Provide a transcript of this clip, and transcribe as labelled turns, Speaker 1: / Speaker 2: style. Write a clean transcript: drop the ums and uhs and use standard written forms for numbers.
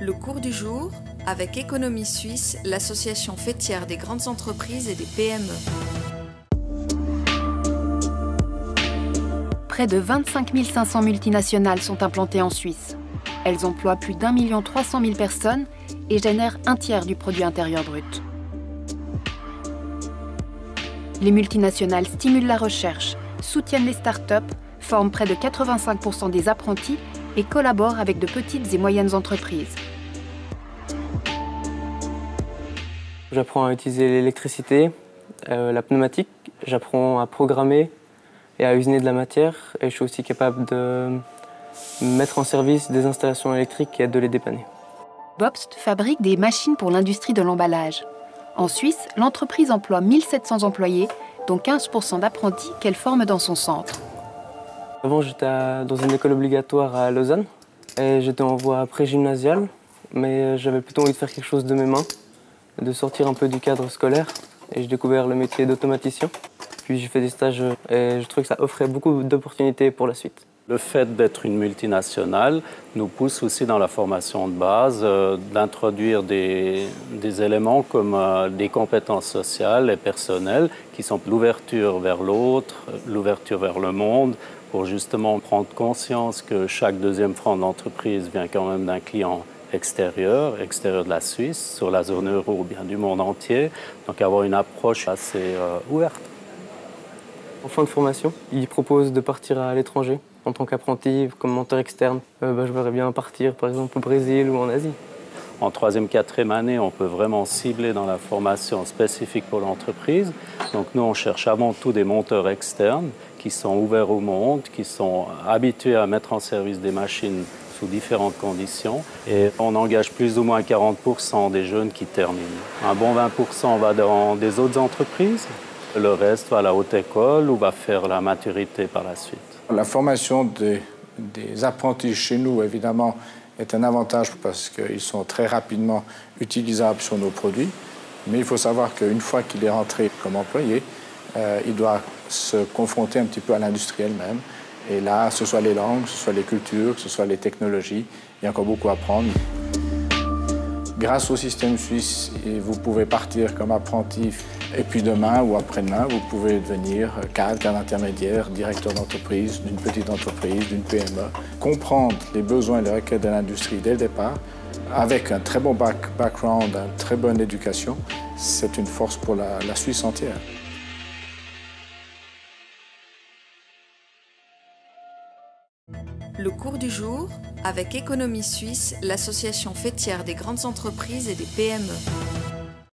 Speaker 1: Le cours du jour avec Économie Suisse, l'association faîtière des grandes entreprises et des PME.
Speaker 2: Près de 25 500 multinationales sont implantées en Suisse. Elles emploient plus d'1 300 000 personnes et génèrent un tiers du produit intérieur brut. Les multinationales stimulent la recherche, soutiennent les start-up, forment près de 85% des apprentis et collaborent avec de petites et moyennes entreprises.
Speaker 3: J'apprends à utiliser l'électricité, la pneumatique, j'apprends à programmer et à usiner de la matière et je suis aussi capable de mettre en service des installations électriques et de les dépanner.
Speaker 2: Bobst fabrique des machines pour l'industrie de l'emballage. En Suisse, l'entreprise emploie 1700 employés, dont 15% d'apprentis qu'elle forme dans son centre.
Speaker 3: Avant, j'étais dans une école obligatoire à Lausanne et j'étais en voie pré-gymnasiale, mais j'avais plutôt envie de faire quelque chose de mes mains, de sortir un peu du cadre scolaire et j'ai découvert le métier d'automaticien. Puis j'ai fait des stages et je trouvais que ça offrait beaucoup d'opportunités pour la suite.
Speaker 4: Le fait d'être une multinationale nous pousse aussi dans la formation de base d'introduire des éléments comme des compétences sociales et personnelles qui sont l'ouverture vers l'autre, l'ouverture vers le monde, pour justement prendre conscience que chaque deuxième franc d'entreprise vient quand même d'un client extérieur de la Suisse, sur la zone euro ou bien du monde entier, donc avoir une approche assez ouverte.
Speaker 3: En fin de formation, ils proposent de partir à l'étranger en tant qu'apprenti, comme mentor externe. Je verrais bien partir par exemple au Brésil ou en Asie.
Speaker 4: En troisième, quatrième année, on peut vraiment cibler dans la formation spécifique pour l'entreprise. Donc nous, on cherche avant tout des monteurs externes qui sont ouverts au monde, qui sont habitués à mettre en service des machines sous différentes conditions. Et on engage plus ou moins 40% des jeunes qui terminent. Un bon 20% va dans des autres entreprises. Le reste va à la haute école ou va faire la maturité par la suite.
Speaker 5: La formation des apprentis chez nous, évidemment, est un avantage parce qu'ils sont très rapidement utilisables sur nos produits. Mais il faut savoir qu'une fois qu'il est rentré comme employé, il doit se confronter un petit peu à l'industrie elle-même. Et là, ce soit les langues, ce soit les cultures, ce soit les technologies, il y a encore beaucoup à apprendre. Grâce au système suisse, vous pouvez partir comme apprenti et puis demain ou après-demain, vous pouvez devenir cadre intermédiaire, directeur d'entreprise, d'une petite entreprise, d'une PME. Comprendre les besoins et les requêtes de l'industrie dès le départ, avec un très bon background, une très bonne éducation, c'est une force pour la Suisse entière.
Speaker 1: Le cours du jour avec Économie Suisse, l'association faîtière des grandes entreprises et des PME.